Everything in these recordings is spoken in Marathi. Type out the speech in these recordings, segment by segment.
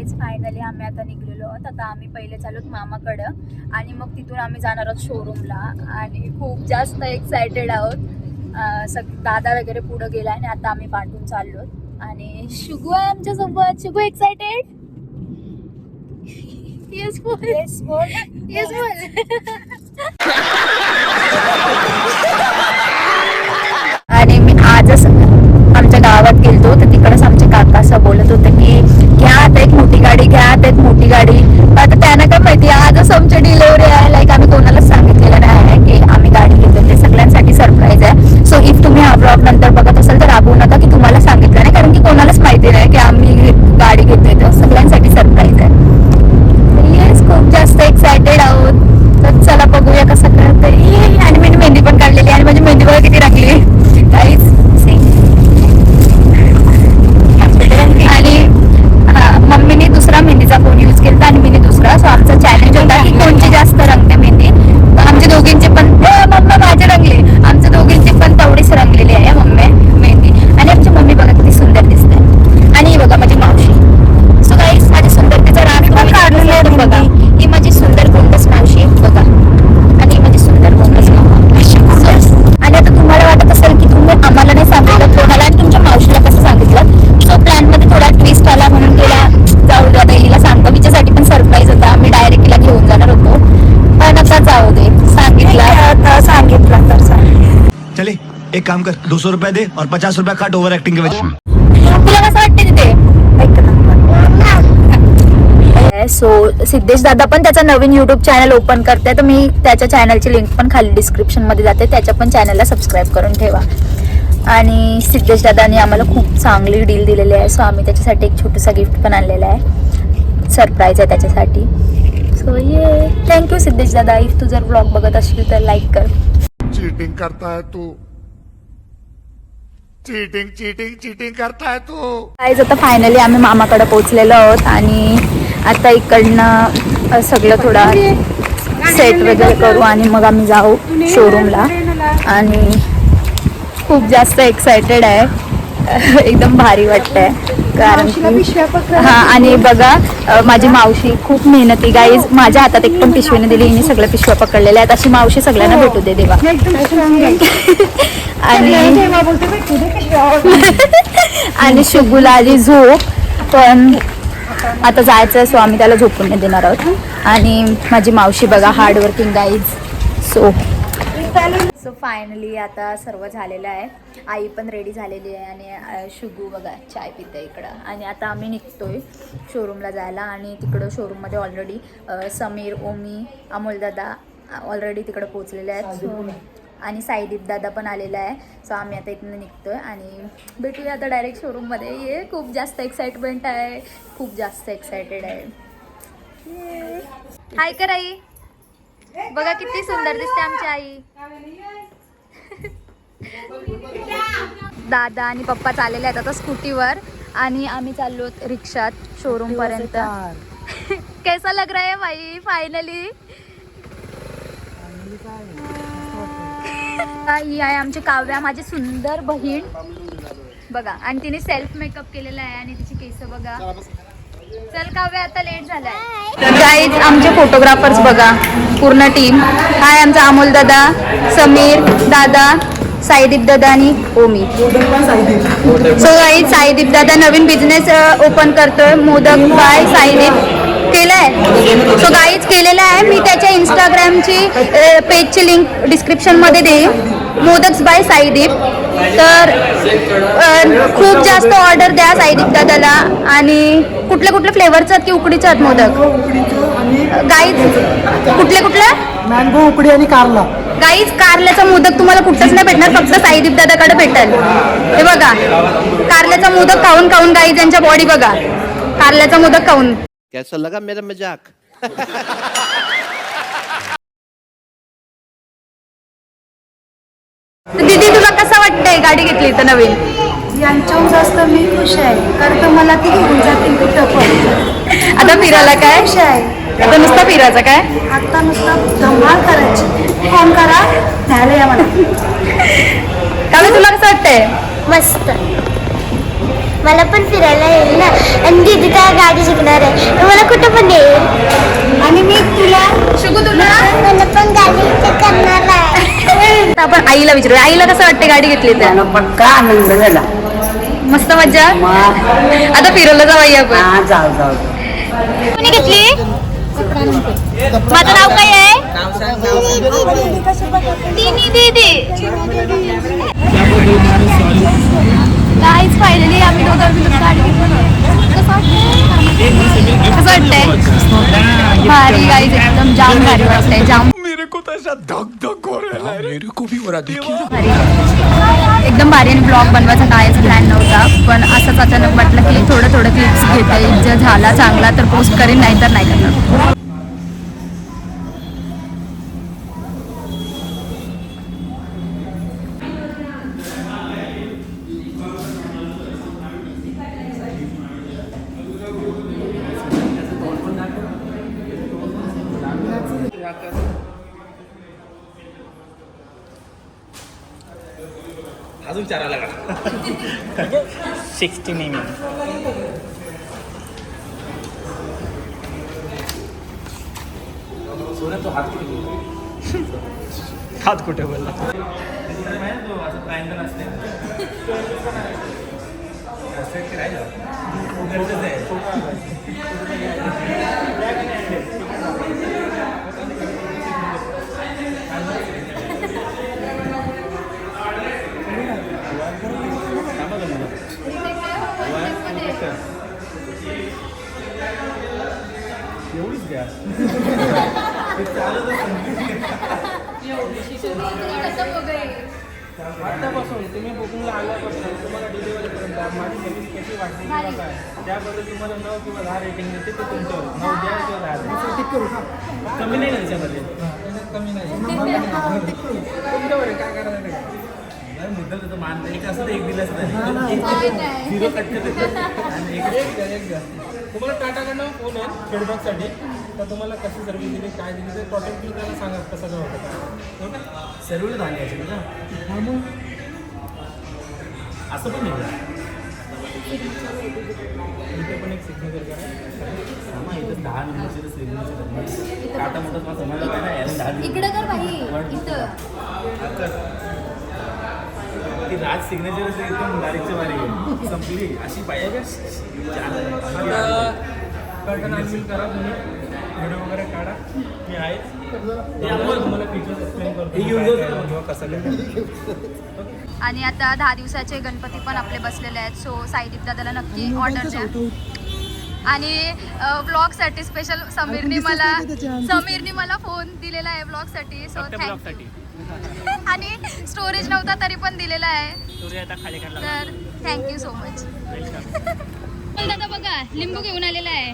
गाईज फायनली आम्ही आता निघलेलो आहोत. आता आम्ही पहिले चालूत मामाकडं आणि मग तिथून आम्ही जाणार आहोत शोरूमला आणि खूप जास्त एक्सायटेड आहोत. दादा वगैरे पुढे गेला आणि आता आम्ही पाठवून चाललो आणि शुगू आहे आमच्या सोबत. शुगू एक्सायटेड? येस बोल. येस बोल. येस बोल. आणि मी आजच आमच्या गावात गेलतो तर तिकडच आमचे काका असं बोलत होते की घ्या आता एक मोठी गाडी, घ्या आता एक मोठी गाडी. आता त्यांना काय माहिती आजच आमची डिलिव्हरी आहे. लाईक आम्ही कोणालाच सांगितलेलं नाही आहे की आम्ही गाडी घेतो. ते सगळ्यांसाठी सरप्राईज आहे. सो इफ तुम्ही हा ब्लॉग नंतर बघत असाल तर राबवू नका की तुम्हाला सांगितलं नाही, कारण की कोणालाच माहिती नाही की आम्ही गाडी घेतोय. तर सगळ्यांसाठी सरप्राईज आहे. येस खूप जास्त एक्सायटेड आहोत. तर चला बघूया कसं कळतंय. आणि मी मेहंदी पण काढलेली आणि माझी मेहंदी बघा किती टाकली काहीच. आणि मम्मीने दुसरा मेहंदीचा फोन यूज केला आणि मीने दुसरा. सो आमचा चॅलेंज होता की कोणची जास्त रंगते मेहंदी. आमच्या दोघींचे पण मम्मी माझे रंगले, आमच्या दोघींचे पण तेवढीच रंगलेली आहे मम्मी मेहंदी. आणि आमची मम्मी बघा किती सुंदर दिसते. आणि बघा माझी मावशी. सो गाईस माझी सुंदरतेचा राग पण काढलेला आहे बघा. ही माझी सुंदर गोंडस मावशी बघा आणि माझी सुंदर गोंडस मामा. आणि आता तुम्हाला वाटत असेल की तुम्ही आम्हाला नाही सांगितलं कोणाला आणि तुमच्या मावशीला कसं सांगितलं. सो प्लॅन मध्ये थोडा ट्विस्ट आला म्हणून तिला जाऊ द्या हिला सांगतो. तिच्यासाठी पण सरप्राईज होता. आम्ही डायरेक्ट तिला घेऊन जाणार होतो पण आता जाऊ दे. सांगितलं तर चले एक काम कर 200 रुपये दे और 50 रुपये काट ओवर एक्टिंग के वजह. तुला कसं वाटते तिथे? सो सिद्धेश दादा पण त्याचा नवीन युट्यूब चॅनल ओपन करते. तर मी त्याच्या चॅनलची लिंक पण खाली डिस्क्रिप्शन मध्ये जाते. त्याच्या पण चॅनलला सबस्क्राईब करून ठेवा. आणि सिद्धेश दादानी आम्हाला खूप चांगली डील दिलेली आहे. सो आम्ही त्याच्यासाठी एक छोटंसं गिफ्ट पण आणलेलं आहे. सरप्राईज आहे त्याच्यासाठी. सो ये थँक्यू सिद्धेश दादा. इफ तू जर ब्लॉग बघत असशील तर लाईक कर. चीटिंग करता है तू, चीटिंग चीटिंग चीटिंग करता है तू. गाईज आता फायनली आम्ही मामाकडे पोहोचलेलो आहोत आणि आता इकडनं सगळं थोडा सेट वगैरे करू आणि मग आम्ही जाऊ शोरूमला. आणि खूप जास्त एक्सायटेड आहे. एकदम भारी वाटतंय कारण हा. आणि बघा माझी मावशी खूप मेहनती गाईज. माझ्या हातात एक पण पिशवीने दिली, हिने सगळ्या पिशव्या पकडलेल्या आहेत. अशी मावशी सगळ्यांना भेटू दे देवा. आणि शुगूला आली झोप पण आता जायचं. सो आम्ही त्याला झोपून नाही देणार आहोत. आणि माझी मावशी बघा हार्डवर्किंग गाईज. सो फायनली आता सर्व झालेलं आहे. आई पण रेडी झालेली आहे आणि शुगू बघा चाय पिते इकडं. आणि आता आम्ही निघतोय शोरूमला जायला. आणि तिकडं शोरूममध्ये ऑलरेडी समीर, ओमी, अमोलदादा ऑलरेडी तिकडं पोचलेले आहेत. आणि साईदीप दादा पण आलेला आहे. सो आम्ही आता इथनं निघतोय आणि भेटूया आता डायरेक्ट शोरूममध्ये. ये खूप जास्त एक्साइटमेंट आहे. खूप जास्त एक्सायटेड आहे. हाय कर आई. बघा किती सुंदर दिसते आमची आई. दादा आणि पप्पा चाललेले आहेत आता स्कूटीवर आणि आम्ही चाललो रिक्षात शोरूम पर्यंत. कैसा लग रहा है भाई फायनली? ही आहे आमची काव्या, माझी सुंदर बहीण बघा. आणि तिने सेल्फ मेकअप केलेला आहे आणि तिची केस बघा. चल काव्या आता लेट झालाय. गाईज आमचे फोटोग्राफर्स बघा पूर्ण टीम. हाय आमचा अमोल दादा, समीर दादा, साईदीप दादा आणि ओमी. सो गाईज साईदीप दादा नवीन बिझनेस ओपन करतोय मोदक बाय साईदीप केलाय. सो गाईज केलेला आहे. मी त्याच्या इंस्टाग्रामची पेजची लिंक डिस्क्रिप्शन मध्ये देईन. मोदक बाय साईदीप. तर खूप जास्त ऑर्डर द्या साईदीप दादाला. आणि कुठल्या कुठल्या फ्लेवरचे आहेत की उकडीचे आहेत मोदक? गाईज कुठले कुठले? मँगो, उकडी आणि कारला. गाईज कारल्याचा मोदक तुम्हाला कुठंच नाही भेटणार, फक्त साईदीप दादाकडे भेटेल. हे बघा कारल्याचा मोदक खाऊन खाऊन गाईज यांच्या बॉडी बघा कारल्याचा मोदक खाऊन. कैसा लगा मेरा मजाक? दीदी तुला कसं वाटतंय गाडी घेतली तर नवीन? यांच्याहून जास्त मी खुश आहे कारण का मला ती घेऊन जातील कुठं पण. आता फिरायला काय? खुश आहे. आता नुसतं फिरायचं काय? आता नुसतं धमाल करायची. फोन करा न्यायला या मला. काव्या तुला कसं वाटतंय? मस्त. मला पण फिरायला येईल ना. आणि दीदी काय गाडी शिकणार आहे. आईला विचारू. आईला कसं वाटते गाडी घेतली तर? पक्का आनंद झाला. मस्त मज्जा. आता फिरवलं जाऊया आपण. जाऊ कोणी घेतली? माझं नाव काय आहे? तिनी दीदी. काहीच फायनली आम्ही दोघं गाडी कसं वाटतंय? भारी गाईज, एकदम जाम भारी वाटतंय. जाम मेरे को तो ऐसा धक धक हो रहा है. मेरे को भी हो रहा देखिए. एकदम भारी. आणि ब्लॉग बनवायचा कायच प्लॅन नव्हता, पण असंच अचानक वाटलं की थोडं क्लिप्स घेते. जर झाला चांगला तर पोस्ट करेन, नाही तर नाही करणार. अजून चारायला का 60 नेहमी तो हात कुठे बोलला? एवढीच घ्या. आतापासून तुम्ही बुकिंगला आल्यापासून तुम्हाला डिलिव्हरीपर्यंत माझी सर्व्हिस कशी वाटली किंवा काय त्याबद्दल तुम्हाला 9 किंवा 10 रेटिंग देते ते तुमच्यावर 9 द्या किंवा 10 टिक करू का? कमी नाही ना त्याच्यामध्ये. कमी नाही तुमच्यावर आहे. काय करायचं नाही मुद्दा त्याचं मान एक असं तर एक दिलं असतं. 0 कट देतात आणि एक द्या. तुम्हाला टाटाकडनं फोन आहे फीडबॅकसाठी. तर तुम्हाला कशी सर्व्हिस दिली काय दिली तर टोटल बिल त्याला सांगा कसं काय होतं. सर्व्हिस झाली असेल ना. हा मग असं पण नाही इथे पण एक सिग्नेचर करा. मग इथं 10 नंबरचे सिग्नेचर टाटा मोठं मला समजलं पाहिजे ना याला 10 इकडे कर भाई. ती राज सिग्नेचर एकदम गाडीच्या बारी संपली अशी पाहिजे का? कर्टन अनसील करा तुम्ही. व्हिडिओ वगैरे काढा. मी आहे तुम्हाला फीचर्स एक्सप्लेन करतो कसं काय. आणि आता 10 दिवसाचे गणपती पण आपले बसलेले आहेत. सो साईदीप दादाला नक्की ऑर्डर द्या. आणि ब्लॉगसाठी स्पेशल समीरनी मला फोन दिलेला आहे ब्लॉगसाठी. So thank you. आणि स्टोरेज नव्हता तरी पण दिलेला आहे. तर थँक्यू सो मच. दादा बघा लिंबू घेऊन आलेला आहे.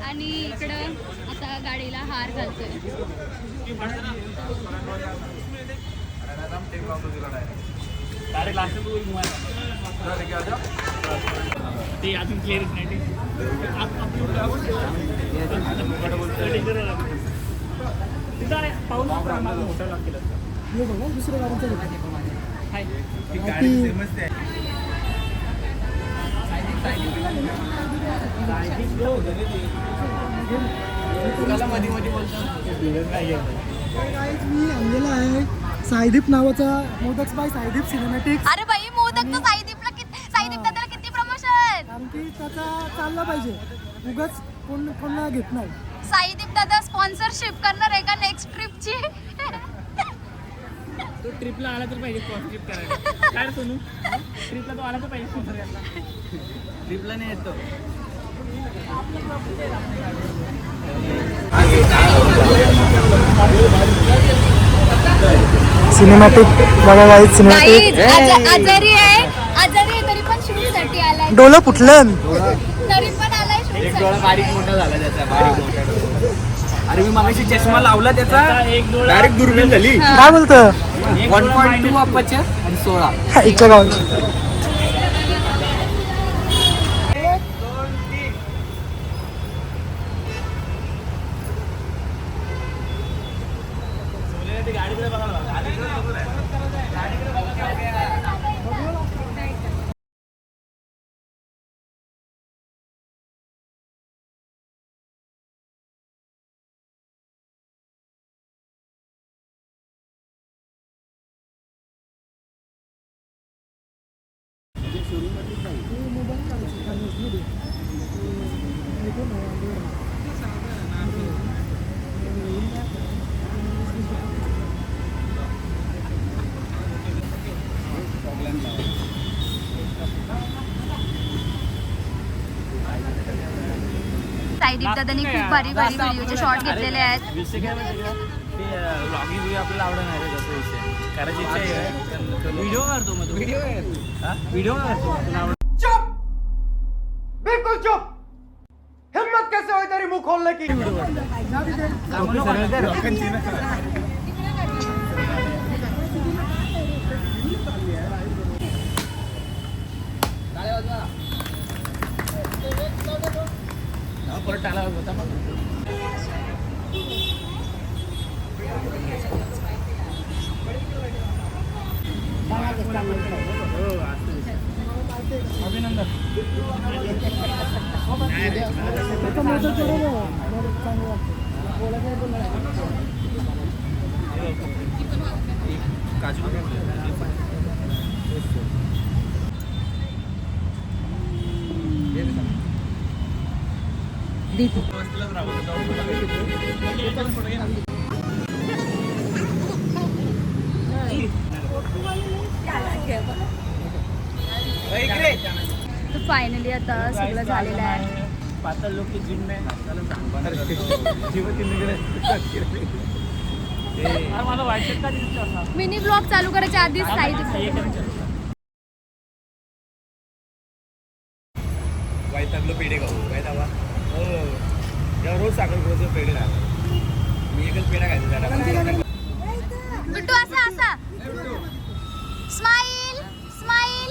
आणि इकडं आता गाडीला हार घालतोय. ते अजून क्लिअरच नाही. पाऊस मोठा लागतील दुसऱ्या गाडी मी आणलेला आहे साईदीप नावाचा मोदक बाय साईदीप सिनेमॅटिक्स. अरे भाई मोदक तर साईदीप दादाला किती प्रमोशन. कारण की त्याचा चालला पाहिजे. उगाच कोण घेत नाही. साईदीप दादा स्पॉन्सरशिप करणार आहे का नेक्स्ट ट्रिपची? तो ट्रिपला आला तर पाहिजे स्पॉन्सरशिप करायला. काय सोनू ट्रिपला तो आला तर पाहिजे स्पॉन्सर करायला. ट्रिपला नाही येतो. सिनेमॅटिक बघा गाईज. सिनेमॅटिक आजारी आहे तरी पण शूट साठी आलाय. डोलं फुटलं तरी पण आलाय एक शूट डोळा बारीक मोठा झाला त्याचा. बारीक मोठा. अरे मी मागाशी चष्मा लावला त्याचा एक डोळा डायरेक्ट दुर्बीण झाली. काय बोलतं 1.2 अप्परचर आणि 16 इच्छा गावात. साईदीप दादांनी खूप भारी भारी व्हिडिओचे शॉर्ट घेतलेले आहेत. विषय काय माहिती का ते व्लॉगिंग व्हिडिओ आपल्याला आवडत नाही रे तसं विषय करायची इच्छा आहे. व्हिडिओ करतो मग व्हिडिओ व्हिडिओ करतो तुला आवडत बिल्कुल चुप हिम्मत कैसे हो तेरी मुंह खोलने की परत टाळा होता मग अभिनंदन. काजू फायनली आता सगळं झालेलं आहे. पातळ लोक की जिम में मला वाटत का दिसत मिनी ब्लॉग चालू करायच्या आधीच साईदीप वैतागलो पेढे खाऊ वैतागा हो जेव्हा रोज साखर रोज पेढे खायला मी एकच पेढा खायचो त्याला गुड्डू असा असा स्माइल स्माइल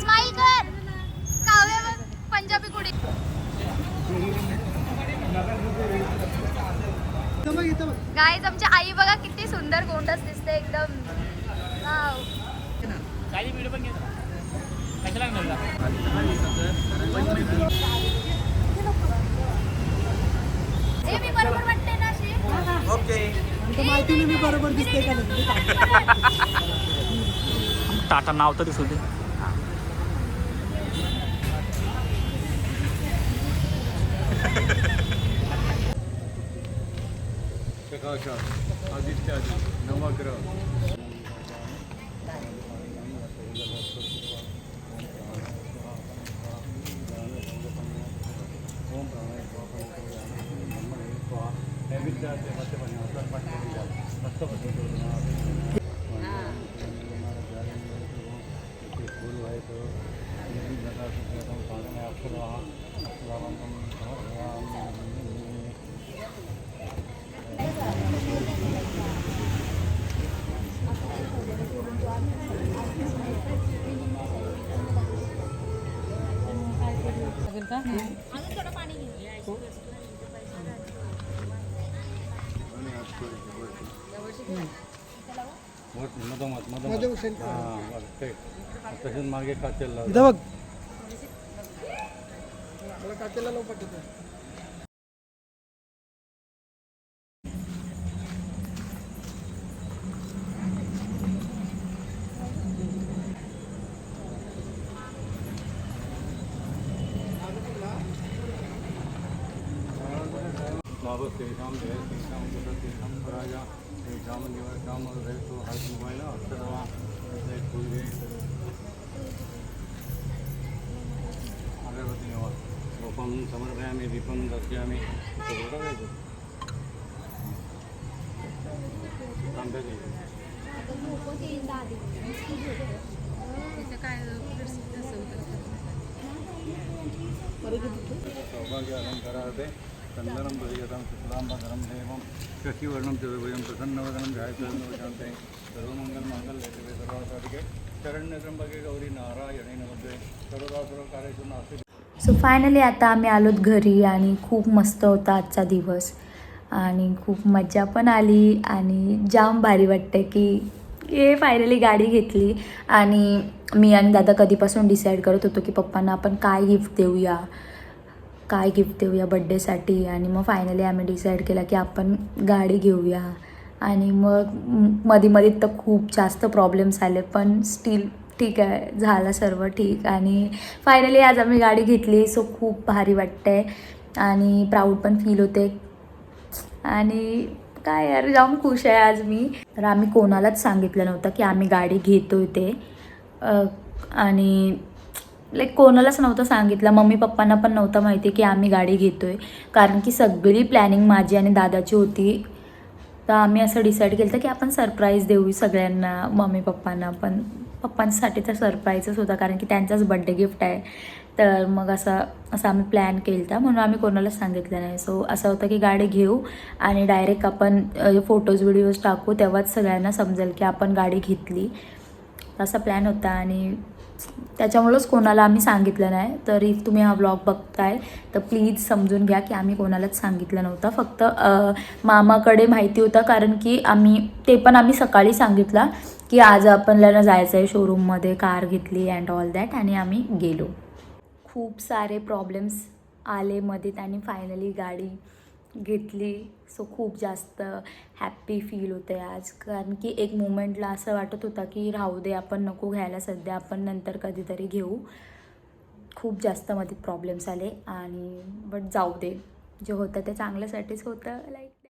स्माइल कर काव्य पंजाबी कुडी. गाईज आमची आई बघा किती सुंदर गोंडस दिसते एकदम. वाव. काही व्हिडिओ पण घेतो कशाला लागणार ए मी बरोबर वाटते ना अशी. तर माहिती मी बरोबर दिसते का नाही. टाटा नाव तर दिसू दे. आदित्य नवग्रह तसेच मागे काचेला इथं बघ मला काचेला लावू पाठवतो. बाबा श्रीराम जय श्रीराम बुद्ध श्रीराम राजा श्रीराम निवाम रहितो हात मोबाईल अक्षरवा फुल घे अगरबत्ती निवास गोपम समर्पयामी दीपम दर्शयामी सगळं करायचं तांब्या सौभाग्य अलंकाराते चंदनं परिगतं शुक्लांबरधरं देवं शशिवर्णं चतुर्भुजं प्रसन्नवदनं ध्यायेत् सर्वमङ्गलमाङ्गल्ये शिवे सर्वासाधिके शरण्यत्र्यंबके गौरी नारायणी नमोस्तुते सर्वदा सर्वकार्येषु नास्ति. सो फायनली आता आम्ही आलोत घरी आणि खूप मस्त होता आजचा दिवस आणि खूप मजा पण आली आणि जाम भारी वाटतं की हे फायनली गाडी घेतली. आणि मी आणि दादा कधीपासून डिसाईड करत होतो की पप्पांना आपण काय गिफ्ट देऊया बड्डेसाठी. आणि मग फायनली आम्ही डिसाईड केला की आपण गाडी घेऊया. आणि मग मध्ये तर खूप जास्त प्रॉब्लेम्स आले पण स्टील ठीक आहे, झालं सर्व ठीक. आणि फायनली आज आम्ही गाडी घेतली, सो खूप भारी वाटतंय आणि प्राऊड पण फील होते. आणि काय यार, जाम खुश आहे आज मी. तर आम्ही कोणालाच सांगितलं नव्हतं की आम्ही गाडी घेतोय ते. आणि लाईक कोणालाच नव्हतं सांगितलं. मम्मी पप्पांना पण नव्हतं माहिती की आम्ही गाडी घेतोय, कारण की सगळी प्लॅनिंग माझी आणि दादाची होती. तर आम्ही असं डिसाईड केलं की आपण सरप्राईज देऊ सगळ्यांना, मम्मी पप्पांना पण. पप्पांसाठी तर सरप्राईजच होता, कारण की त्यांचाच बड्डे गिफ्ट आहे. तर मग असं आम्ही प्लॅन केलं होता, म्हणून आम्ही कोणालाच सांगितलं नाही. सो असं होतं की गाडी घेऊ आणि डायरेक्ट आपण फोटोज व्हिडिओज टाकू, तेव्हाच सगळ्यांना समजेल की आपण गाडी घेतली. असा प्लॅन होता आणि त्याच्यामुळंच कोणाला आम्ही सांगितलं नाही. तरी तुम्ही हा व्लॉग बघताय तर प्लीज समजून घ्या की आम्ही कोणालाच सांगितलं नव्हतं. फक्त मामाकडे माहिती होतं, कारण की आम्ही सकाळी सांगितलं की आज आपल्याला जायचं आहे शोरूममध्ये, कार घेतली अँड ऑल दॅट, आणि आम्ही गेलो. खूप सारे प्रॉब्लेम्स आले मध्येत आणि फायनली गाडी घेतली. सो खूप जास्त हॅप्पी फील होते आज, कारण की एक मोमेंटला असं वाटत होतं की राहू दे, आपण नको घ्यायला सध्या, आपण नंतर कधीतरी घेऊ. खूप जास्त मध्ये प्रॉब्लेम्स आले आणि बट जाऊ दे, जे होतं ते चांगल्यासाठीच होतं. लाईक